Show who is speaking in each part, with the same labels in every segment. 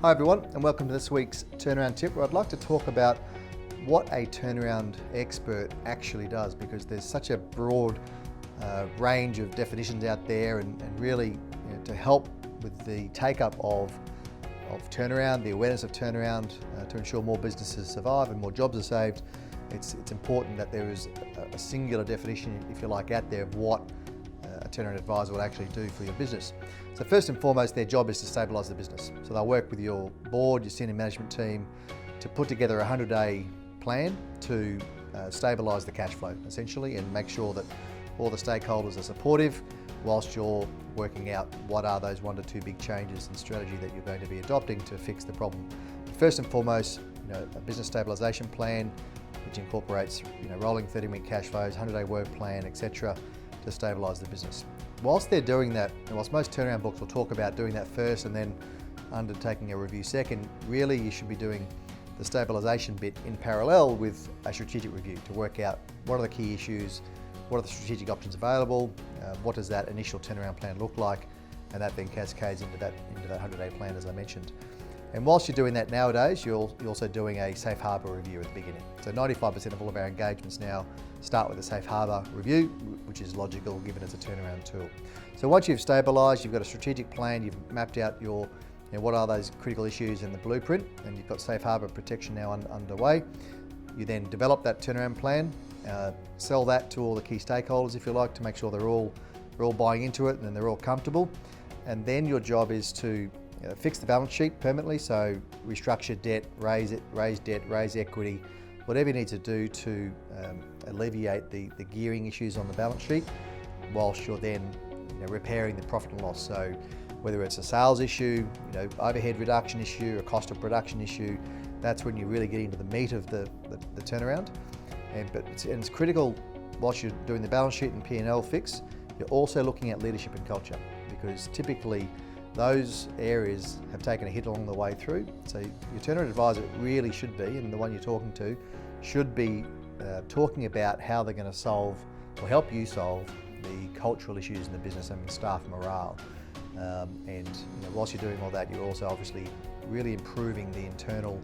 Speaker 1: Hi everyone, and welcome to this week's turnaround tip, where I'd like to talk about what a turnaround expert actually does, because there's such a broad range of definitions out there, and really to help with the take-up of turnaround, the awareness of turnaround, to ensure more businesses survive and more jobs are saved. It's important that there is a singular definition, if you like, out there of what a turnaround advisor will actually do for your business. So first and foremost, their job is to stabilise the business. So they'll work with your board, your senior management team, to put together a 100-day plan to stabilise the cash flow, essentially, and make sure that all the stakeholders are supportive whilst you're working out what are those 1 to 2 big changes in strategy that you're going to be adopting to fix the problem. First and foremost, a business stabilisation plan, which incorporates rolling 30-week cash flows, 100-day work plan, etc., to stabilise the business. Whilst they're doing that, and whilst most turnaround books will talk about doing that first and then undertaking a review second, really you should be doing the stabilisation bit in parallel with a strategic review to work out what are the key issues, what are the strategic options available, what does that initial turnaround plan look like, and that then cascades into that 100-day plan, as I mentioned. And whilst you're doing that nowadays, you're also doing a safe harbour review at the beginning. So 95% of all of our engagements now start with a safe harbour review, which is logical given it's a turnaround tool. So once you've stabilised, you've got a strategic plan, you've mapped out what are those critical issues in the blueprint, and you've got safe harbour protection now underway. You then develop that turnaround plan, sell that to all the key stakeholders, if you like, to make sure they're all buying into it and they're all comfortable. And then your job is to fix the balance sheet permanently, so restructure debt, raise debt, raise equity, whatever you need to do to alleviate the gearing issues on the balance sheet, whilst you're then repairing the profit and loss. So whether it's a sales issue, overhead reduction issue, a cost of production issue, that's when you really get into the meat of the turnaround. But it's critical, whilst you're doing the balance sheet and P&L fix, you're also looking at leadership and culture, because typically those areas have taken a hit along the way through. So your turnaround advisor really should be, and the one you're talking to, should be talking about how they're going to solve or help you solve the cultural issues in the business and staff morale. And whilst you're doing all that, you're also obviously really improving the internal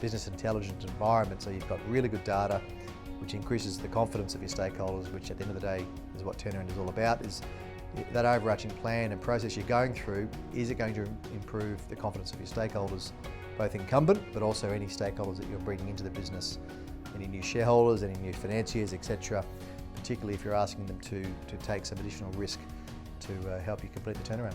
Speaker 1: business intelligence environment, so you've got really good data, which increases the confidence of your stakeholders, which at the end of the day is what turnaround is all about, is that overarching plan and process you're going through. Is it going to improve the confidence of your stakeholders, both incumbent, but also any stakeholders that you're bringing into the business, any new shareholders, any new financiers, etc., particularly if you're asking them to take some additional risk to help you complete the turnaround.